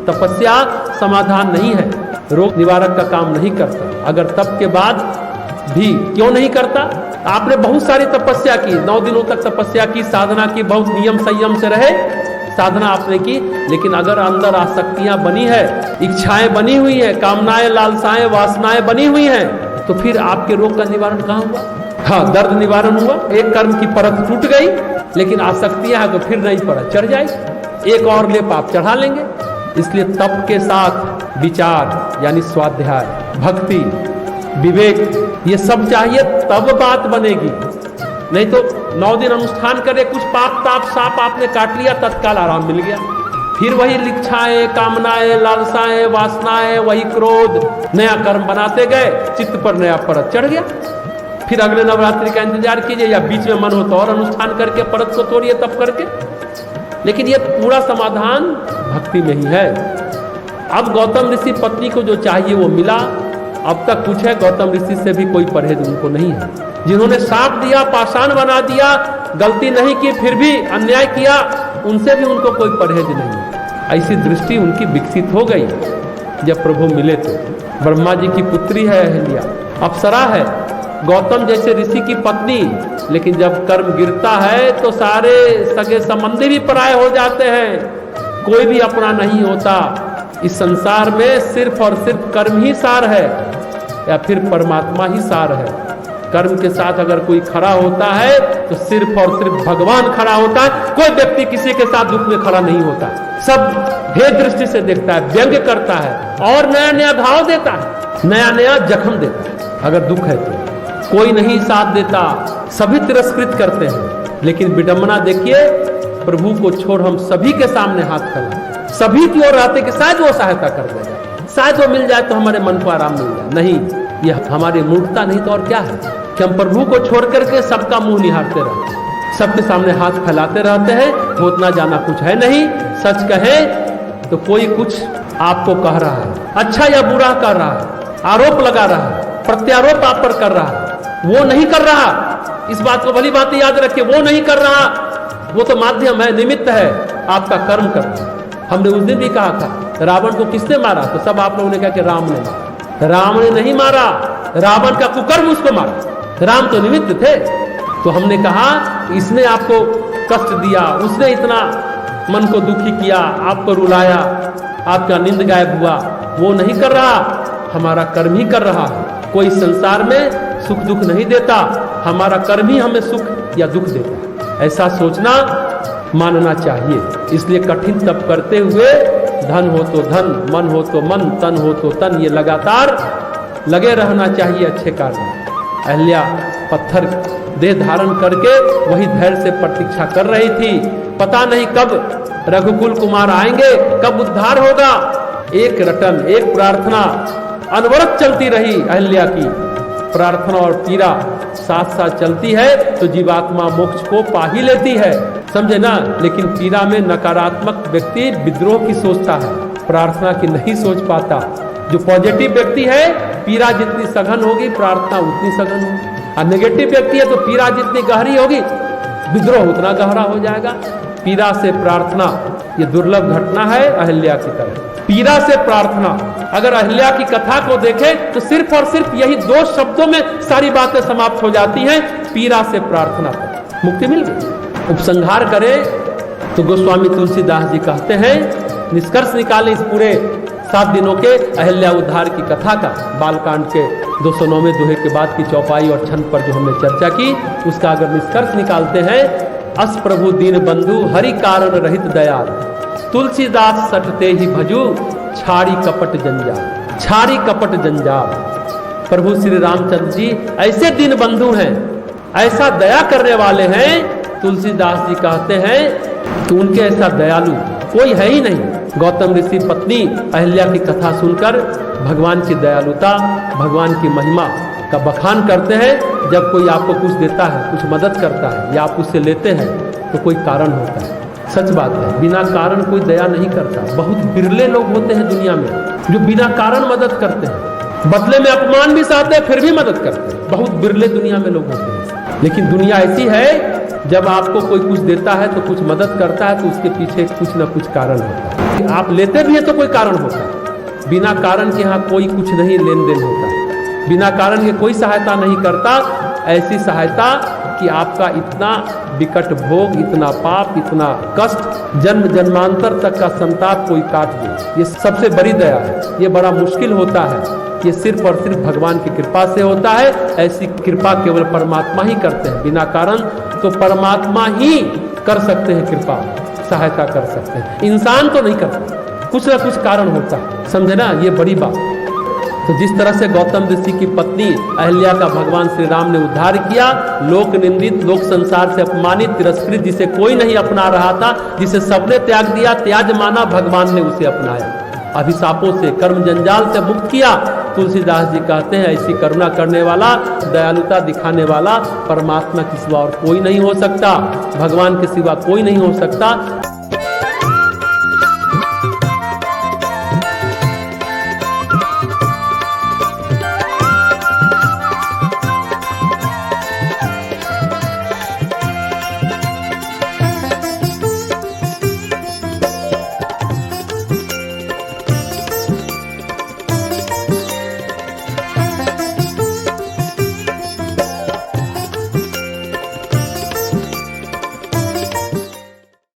तपस्या समाधान नहीं है, रोग निवारक का काम नहीं करता। अगर तप के बाद भी क्यों नहीं करता? आपने बहुत सारी तपस्या की, 9 दिनों तक तपस्या की, साधना की, बहुत नियम संयम से रहे, साधना आपने की, लेकिन अगर अंदर आसक्तियां बनी है, इच्छाएं बनी हुई है, कामनाएं, लालसाएं, वासनाएं बनी हुई हैं, तो फिर आपके रोग का निवारण कहाँ हुआ? हाँ, दर्द निवारण हुआ, एक कर्म की परत टूट गई, लेकिन आसक्तियां है तो फिर नई परत चढ़ जाएगी, एक और लेप आप चढ़ा लेंगे। इसलिए तप के साथ विचार यानी स्वाध्याय, भक्ति, विवेक, ये सब चाहिए, तब बात बनेगी। नहीं तो 9 दिन अनुष्ठान करे, कुछ पाप ताप साप आपने काट लिया, तत्काल आराम मिल गया, फिर वही इच्छाएं, कामनाएं, लालसाएं, वासनाएं, वही क्रोध, नया कर्म बनाते गए, चित्त पर नया परत चढ़ गया। फिर अगले नवरात्रि का इंतजार कीजिए, या बीच में मन हो तो और अनुष्ठान करके परत को तोड़िए तप करके। लेकिन ये पूरा समाधान भक्ति में ही है। अब गौतम ऋषि पत्नी को जो चाहिए वो मिला। अब तक कुछ है, गौतम ऋषि से भी कोई परहेज उनको नहीं है। जिन्होंने श्राप दिया, पाषाण बना दिया, गलती नहीं की फिर भी अन्याय किया, उनसे भी उनको कोई परहेज नहीं है। ऐसी दृष्टि उनकी विकसित हो गई जब प्रभु मिले तो। ब्रह्मा जी की पुत्री है अहिल्या, अप्सरा है, गौतम जैसे ऋषि की पत्नी, लेकिन जब कर्म गिरता है तो सारे सगे संबंधी भी पराये हो जाते हैं, कोई भी अपना नहीं होता। इस संसार में सिर्फ और सिर्फ कर्म ही सार है, या फिर परमात्मा ही सार है। कर्म के साथ अगर कोई खड़ा होता है तो सिर्फ और सिर्फ भगवान खड़ा होता है। कोई व्यक्ति किसी के साथ दुख में खड़ा नहीं होता, सब भेद दृष्टि से देखता है, व्यंग्य करता है और नया नया घाव देता है, नया नया जख्म देता है। अगर दुख है तो कोई नहीं साथ देता, सभी तिरस्कृत करते हैं। लेकिन विडंबना देखिए, प्रभु को छोड़ हम सभी के सामने हाथ फैला, सभी की ओर आते कि शायद वो सहायता कर देगा, शायद वो मिल जाए तो हमारे मन को आराम मिल जाए। नहीं, यह हमारी मूर्खता नहीं तो और क्या है कि हम प्रभु को छोड़ करके सबका मुंह निहारते रहते हैं, सबके सामने हाथ फैलाते रहते हैं। होतना जाना कुछ है नहीं। सच कहें तो कोई कुछ आपको कह रहा है, अच्छा या बुरा कर रहा है, आरोप लगा रहा है, प्रत्यारोप आप पर कर रहा है, वो नहीं कर रहा। इस बात को भली बात याद रखिए, वो नहीं कर रहा, वो तो माध्यम है, निमित्त है, आपका कर्म करना। हमने उस दिन भी कहा था, रावण को किसने मारा? तो सब आप लोगों ने कहा कि राम ने मारा। राम ने नहीं मारा, रावण का कुकर्म उसको मारा, राम तो निमित्त थे। तो हमने कहा इसने आपको कष्ट दिया, उसने इतना मन को दुखी किया, आपको रुलाया, आपका नींद गायब हुआ, वो नहीं कर रहा, हमारा कर्म ही कर रहा है। कोई संसार में सुख दुख नहीं देता, हमारा कर्म ही हमें सुख या दुख देता। ऐसा सोचना, मानना चाहिए। इसलिए कठिन तप करते हुए धन हो तो धन, मन हो तो मन, तन हो तो तन, ये लगातार लगे रहना चाहिए अच्छे कार्य में। अहिल्या पत्थर देह धारण करके वही धैर्य से प्रतीक्षा कर रही थी। पता नहीं कब रघुकुल कुमार आएंगे, कब उद्धार होगा। एक रटन, एक प्रार्थना अनवरत चलती रही। अहिल्या की प्रार्थना और पीड़ा साथ साथ चलती है तो जीवात्मा मोक्ष को पा ही लेती है, समझे ना। लेकिन पीड़ा में नकारात्मक व्यक्ति विद्रोह की सोचता है, प्रार्थना की नहीं सोच पाता। जो पॉजिटिव व्यक्ति है, पीड़ा जितनी सघन होगी प्रार्थना उतनी सघन होगी, और नेगेटिव व्यक्ति है तो पीड़ा जितनी गहरी होगी विद्रोह उतना गहरा हो जाएगा। पीड़ा से प्रार्थना, ये दुर्लभ घटना है अहिल्या की तरह। पीड़ा से प्रार्थना, अगर अहिल्या की कथा को देखें तो सिर्फ और सिर्फ यही 2 शब्दों में सारी बातें समाप्त हो जाती हैं। पीड़ा से प्रार्थना तक मुक्ति मिल गई। उपसंहार करें तो गोस्वामी तुलसीदास जी कहते हैं, निष्कर्ष निकालें इस पूरे 7 दिनों के अहिल्या उद्धार की कथा का, बालकांड के 209वें दोहे के बाद की चौपाई और छंद पर जो हमने चर्चा की, उसका अगर निष्कर्ष निकालते हैं, अस प्रभु दीन बंधु हरि कारण रहित दयाल, तुलसीदास सटते ही भजू छाड़ी कपट जंजाल। छाड़ी कपट जंजाल, प्रभु श्री रामचंद्र जी ऐसे दीन बंधु हैं, ऐसा दया करने वाले हैं। तुलसीदास जी कहते हैं कि उनके ऐसा दयालु कोई है ही नहीं। गौतम ऋषि पत्नी अहिल्या की कथा सुनकर भगवान की दयालुता, भगवान की महिमा का बखान करते हैं। जब कोई आपको कुछ देता है, कुछ मदद करता है या आप उससे लेते हैं तो कोई कारण होता है। सच बात है, बिना कारण कोई दया नहीं करता। बहुत बिरले लोग होते हैं दुनिया में जो बिना कारण मदद करते हैं, बदले में अपमान भी सहते हैं फिर भी मदद करते हैं। बहुत बिरले दुनिया में लोग होते हैं। लेकिन दुनिया ऐसी है, जब आपको कोई कुछ देता है तो कुछ मदद करता है तो उसके पीछे कुछ ना कुछ कारण होता है। आप लेते भी हैं तो कोई कारण होता है। बिना कारण के यहाँ कोई कुछ नहीं लेन देन होता, बिना कारण के कोई सहायता नहीं करता। ऐसी सहायता कि आपका इतना विकट भोग, इतना पाप, इतना कष्ट, जन्म जन्मांतर तक का संताप कोई काट दे, ये सबसे बड़ी दया है। ये बड़ा मुश्किल होता है, ये सिर्फ और सिर्फ भगवान की कृपा से होता है। ऐसी कृपा केवल परमात्मा ही करते हैं। बिना कारण तो परमात्मा ही कर सकते हैं कृपा, सहायता कर सकते हैं, इंसान तो नहीं करता। कुछ ना कुछ कारण होता है, समझे ना, ये बड़ी बात। तो जिस तरह से गौतम ऋषि की पत्नी अहिल्या का भगवान श्री राम ने उद्धार किया, लोक निंदित, लोक संसार से अपमानित, तिरस्कृत, जिसे कोई नहीं अपना रहा था, जिसे सबने त्याग दिया, त्याज माना, भगवान ने उसे अपनाया। अभिशापों से, कर्म जंजाल से मुक्त किया। तुलसीदास जी कहते हैं, ऐसी करुणा करने वाला, दयालुता दिखाने वाला परमात्मा के सिवा और कोई नहीं हो सकता, भगवान के सिवा कोई नहीं हो सकता।